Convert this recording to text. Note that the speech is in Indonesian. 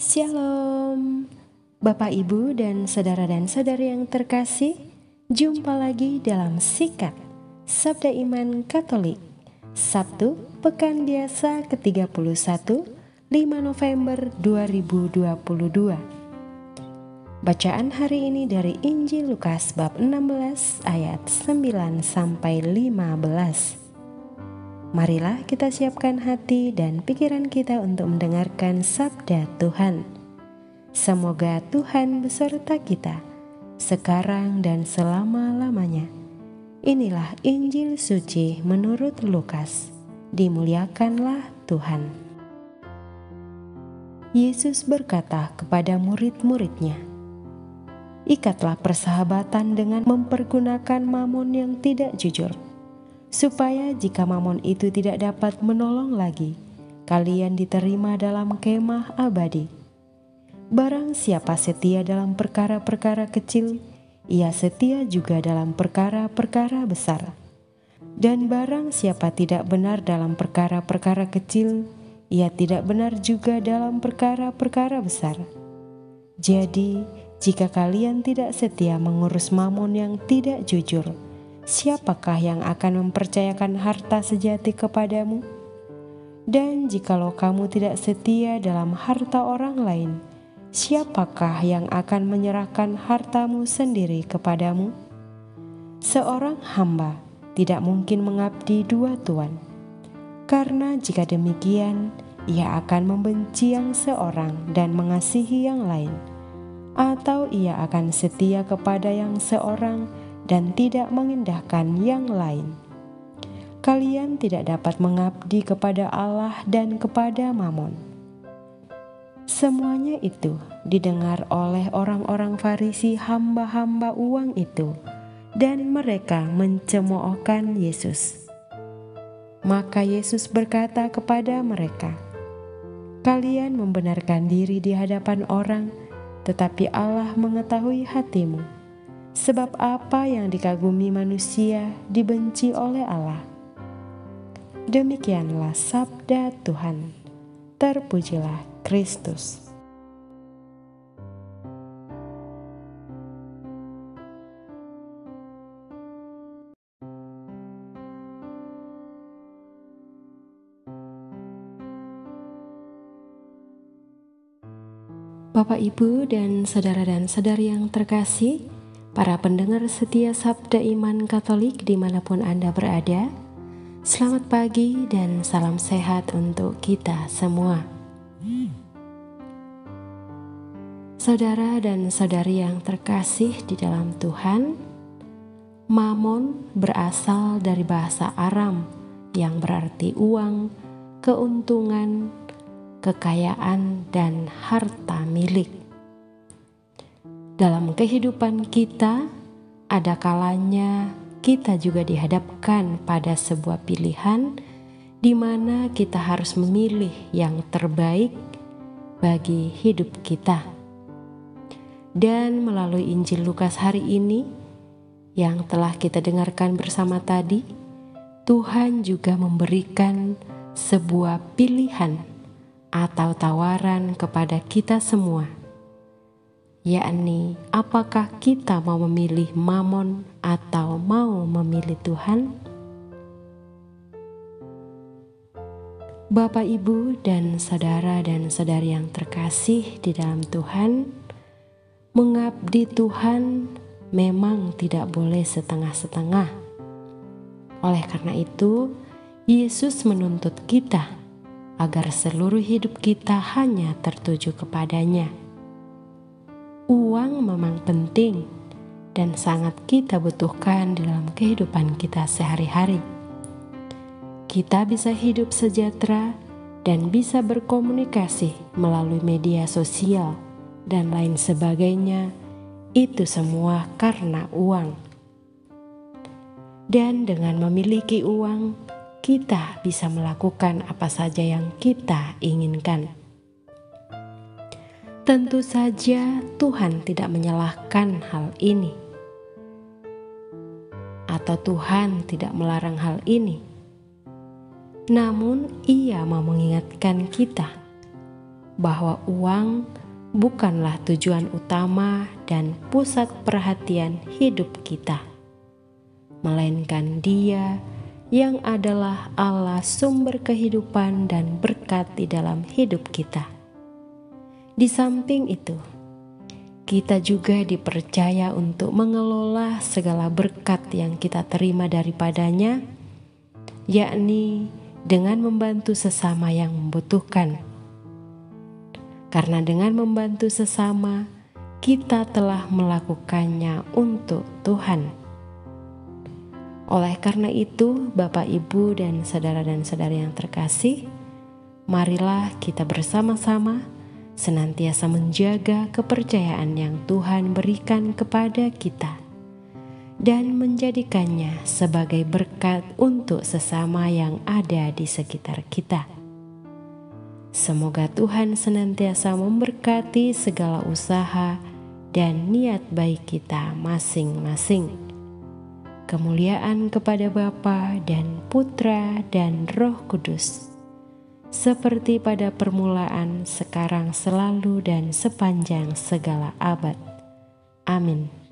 Shalom, Bapak Ibu dan saudara-saudari yang terkasih. Jumpa lagi dalam Sikat Sabda Iman Katolik, Sabtu Pekan Biasa ke-31, 5 November 2022. Bacaan hari ini dari Injil Lukas bab 16 ayat 9-15. Marilah kita siapkan hati dan pikiran kita untuk mendengarkan sabda Tuhan. Semoga Tuhan beserta kita sekarang dan selama-lamanya. Inilah Injil suci menurut Lukas. Dimuliakanlah Tuhan. Yesus berkata kepada murid-muridnya, "Ikatlah persahabatan dengan mempergunakan mamon yang tidak jujur, supaya jika mamon itu tidak dapat menolong lagi, kalian diterima dalam kemah abadi. Barang siapa setia dalam perkara-perkara kecil, ia setia juga dalam perkara-perkara besar. Dan barang siapa tidak benar dalam perkara-perkara kecil, ia tidak benar juga dalam perkara-perkara besar. Jadi, jika kalian tidak setia mengurus mamon yang tidak jujur, siapakah yang akan mempercayakan harta sejati kepadamu? Dan jikalau kamu tidak setia dalam harta orang lain, siapakah yang akan menyerahkan hartamu sendiri kepadamu? Seorang hamba tidak mungkin mengabdi dua tuan, karena jika demikian, ia akan membenci yang seorang dan mengasihi yang lain, atau ia akan setia kepada yang seorang dan tidak mengindahkan yang lain. Kalian tidak dapat mengabdi kepada Allah dan kepada mamon." Semuanya itu didengar oleh orang-orang Farisi, hamba-hamba uang itu, dan mereka mencemoohkan Yesus. Maka Yesus berkata kepada mereka, "Kalian membenarkan diri di hadapan orang, tetapi Allah mengetahui hatimu. Sebab apa yang dikagumi manusia dibenci oleh Allah." Demikianlah sabda Tuhan. Terpujilah Kristus. Bapak, Ibu, dan saudara-saudari yang terkasih, para pendengar setia Sabda Iman Katolik dimanapun Anda berada, selamat pagi dan salam sehat untuk kita semua. Saudara dan saudari yang terkasih di dalam Tuhan, mamon berasal dari bahasa Aram yang berarti uang, keuntungan, kekayaan, dan harta milik. Dalam kehidupan kita, ada kalanya kita juga dihadapkan pada sebuah pilihan di mana kita harus memilih yang terbaik bagi hidup kita. Dan melalui Injil Lukas hari ini yang telah kita dengarkan bersama tadi, Tuhan juga memberikan sebuah pilihan atau tawaran kepada kita semua, yakni apakah kita mau memilih mamon atau mau memilih Tuhan? Bapak, Ibu, dan saudara dan saudari yang terkasih di dalam Tuhan, mengabdi Tuhan memang tidak boleh setengah-setengah. Oleh karena itu, Yesus menuntut kita agar seluruh hidup kita hanya tertuju kepadanya. Uang memang penting dan sangat kita butuhkan dalam kehidupan kita sehari-hari. Kita bisa hidup sejahtera dan bisa berkomunikasi melalui media sosial dan lain sebagainya. Itu semua karena uang. Dan dengan memiliki uang, kita bisa melakukan apa saja yang kita inginkan. Tentu saja Tuhan tidak menyalahkan hal ini, atau Tuhan tidak melarang hal ini. Namun Ia mau mengingatkan kita bahwa uang bukanlah tujuan utama dan pusat perhatian hidup kita, melainkan Dia yang adalah Allah sumber kehidupan dan berkat di dalam hidup kita. Di samping itu, kita juga dipercaya untuk mengelola segala berkat yang kita terima daripadanya, yakni dengan membantu sesama yang membutuhkan. Karena dengan membantu sesama, kita telah melakukannya untuk Tuhan. Oleh karena itu, Bapak, Ibu, dan saudara-saudari yang terkasih, marilah kita bersama-sama senantiasa menjaga kepercayaan yang Tuhan berikan kepada kita dan menjadikannya sebagai berkat untuk sesama yang ada di sekitar kita. Semoga Tuhan senantiasa memberkati segala usaha dan niat baik kita masing-masing. Kemuliaan kepada Bapa dan Putra dan Roh Kudus, seperti pada permulaan, sekarang, selalu, dan sepanjang segala abad. Amin.